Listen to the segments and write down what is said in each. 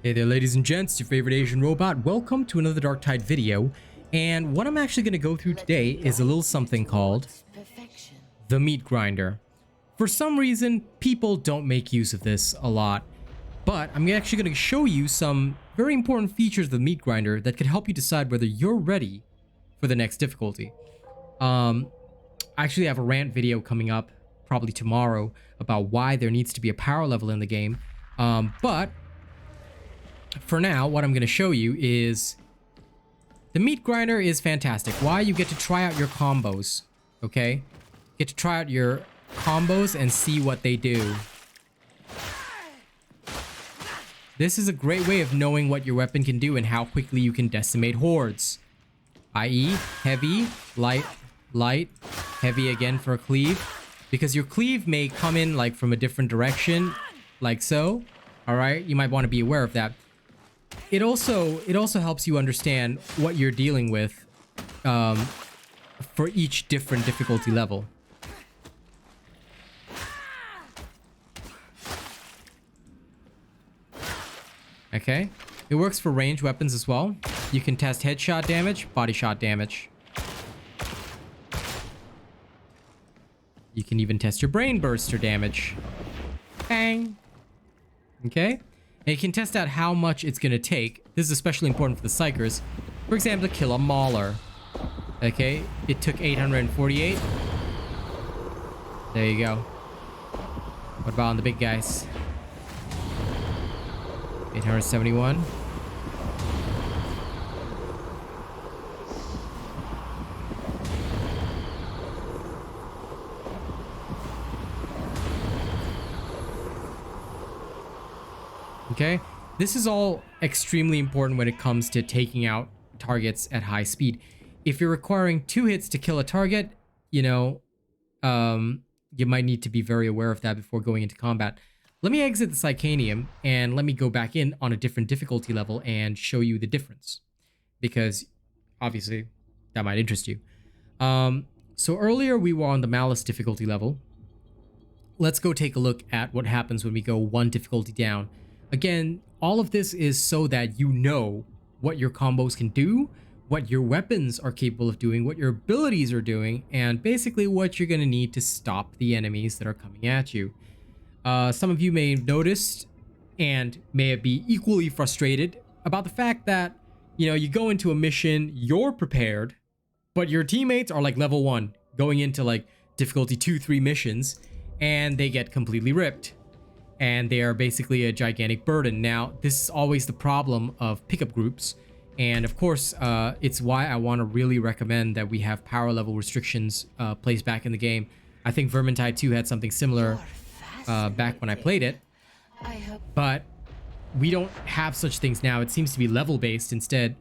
Hey there, ladies and gents, your favorite Asian robot. Welcome to another DarkTide video. And what I'm actually going to go through today is a little something called the meat grinder. For some reason, people don't make use of this a lot, but I'm actually going to show you some very important features of the meat grinder that could help you decide whether you're ready for the next difficulty. I actually have a rant video coming up probably tomorrow about why there needs to be a power level in the game, but for now, what I'm going to show you is the meat grinder is fantastic. Why? You get to try out your combos, okay? You get to try out your combos and see what they do. This is a great way of knowing what your weapon can do and how quickly you can decimate hordes. I.e., heavy, light, light, heavy again for a cleave. Because your cleave may come in like from a different direction, like so. Alright, you might want to be aware of that. It also helps you understand what you're dealing with for each different difficulty level. Okay, it works for ranged weapons as well. You can test headshot damage, body shot damage. You can even test your brain burster damage. Bang. Okay. And you can test out how much it's going to take. This is especially important for the psychers. For example, to kill a mauler. Okay, it took 848. There you go. What about on the big guys? 871. Okay, this is all extremely important when it comes to taking out targets at high speed. If you're requiring 2 hits to kill a target, you know, you might need to be very aware of that before going into combat. Let me exit the Psychanium and let me go back in on a different difficulty level and show you the difference, because obviously that might interest you. So earlier we were on the Malice difficulty level. Let's go take a look at what happens when we go 1 difficulty down. Again, all of this is so that you know what your combos can do, what your weapons are capable of doing, what your abilities are doing, and basically what you're going to need to stop the enemies that are coming at you. Some of you may have noticed and may be equally frustrated about the fact that, you know, you go into a mission, you're prepared, but your teammates are like level 1, going into like difficulty 2, 3 missions, and they get completely ripped. And they are basically a gigantic burden. Now, this is always the problem of pickup groups. And of course, it's why I want to really recommend that we have power level restrictions placed back in the game. I think Vermintide 2 had something similar back when I played it. But we don't have such things now. It seems to be level based instead,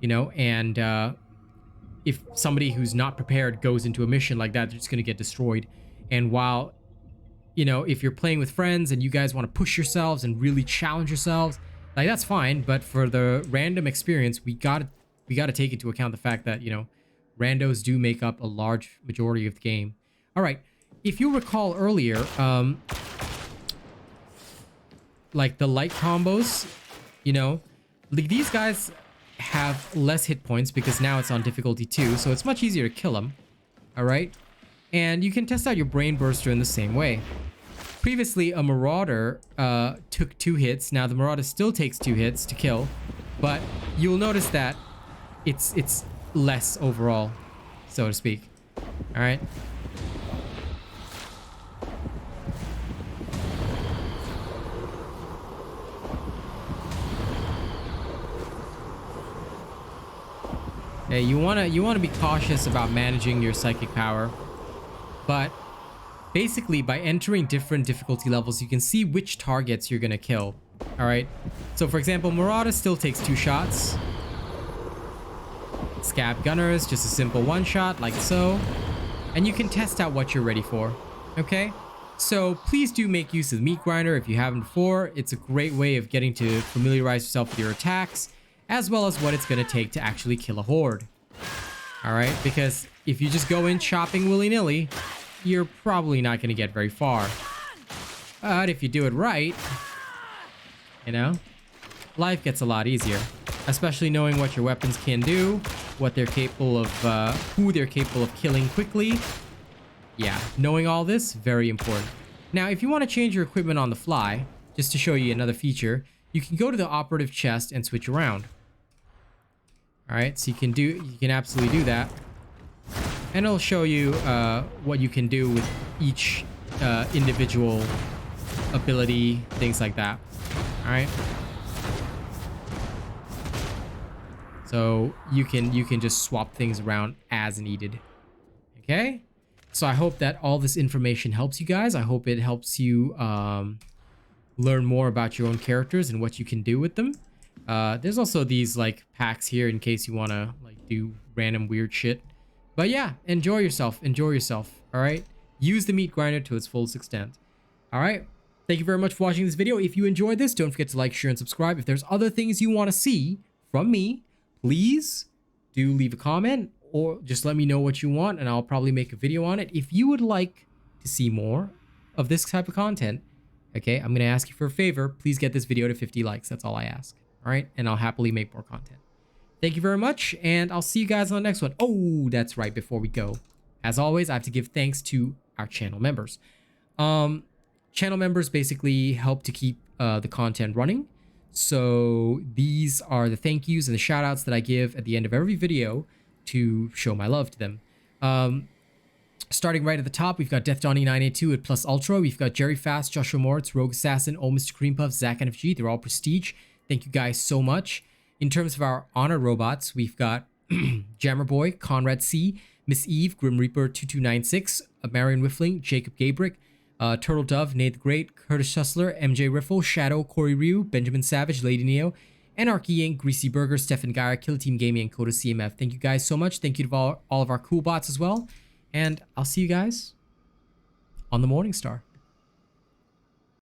you know, and if somebody who's not prepared goes into a mission like that, they're just going to get destroyed. And while, you know, if you're playing with friends and you guys want to push yourselves and really challenge yourselves, like, that's fine. But for the random experience, we gotta take into account the fact that, you know, randos do make up a large majority of the game. All right, if you recall earlier, like the light combos, you know, like these guys have less hit points because now it's on difficulty 2, so it's much easier to kill them. All right. And you can test out your brain burster in the same way. Previously, a Marauder took 2 hits. Now the Marauder still takes 2 hits to kill, but you'll notice that it's less overall, so to speak. All right. Okay, you wanna be cautious about managing your psychic power. But basically, by entering different difficulty levels, you can see which targets you're going to kill. All right. So, for example, Marauder still takes 2 shots. Scab Gunner is just a simple 1 shot, like so. And you can test out what you're ready for. Okay. So, please do make use of the meat grinder if you haven't before. It's a great way of getting to familiarize yourself with your attacks, as well as what it's going to take to actually kill a horde. All right. Because if you just go in chopping willy-nilly, you're probably not going to get very far. But if you do it right, you know, life gets a lot easier, especially knowing what your weapons can do, what they're capable of, who they're capable of killing quickly. Yeah, knowing all this, very important. Now, if you want to change your equipment on the fly, just to show you another feature, you can go to the operative chest and switch around. All right, so you can absolutely do that. And it'll show you what you can do with each individual ability, things like that. All right. So you can just swap things around as needed. Okay. So I hope that all this information helps you guys. I hope it helps you learn more about your own characters and what you can do with them. There's also these like packs here in case you want to like do random weird shit. But yeah, enjoy yourself. Enjoy yourself. All right. Use the meat grinder to its fullest extent. All right. Thank you very much for watching this video. If you enjoyed this, don't forget to like, share, and subscribe. If there's other things you want to see from me, please do leave a comment or just let me know what you want and I'll probably make a video on it. If you would like to see more of this type of content, okay, I'm going to ask you for a favor. Please get this video to 50 likes. That's all I ask. All right. And I'll happily make more content. Thank you very much. And I'll see you guys on the next one. Oh, that's right. Before we go, as always, I have to give thanks to our channel members. Channel members basically help to keep the content running. So these are the thank yous and the shout outs that I give at the end of every video to show my love to them. Starting right at the top, we've got Death Donnie 982 at Plus Ultra. We've got Jerry Fast, Joshua Moritz, Rogue Assassin, Oh Mr. Cream Puff, Zach NFG. They're all prestige. Thank you guys so much. In terms of our honor robots, we've got Jammer Boy, Conrad C, Miss Eve, Grim Reaper 2296, Marion Whiffling, Jacob Gabrick, Turtle Dove, Nate the Great, Curtis Hustler, MjRiffle, Shadow, Corey Ryu, Benjamin Savage, Lady Neo, Anarchy Inc., Greasy Burger, Stefan Geyer, Kill Team Gaming, and Coda CMF. Thank you guys so much. Thank you to all of our cool bots as well. And I'll see you guys on the Mourningstar.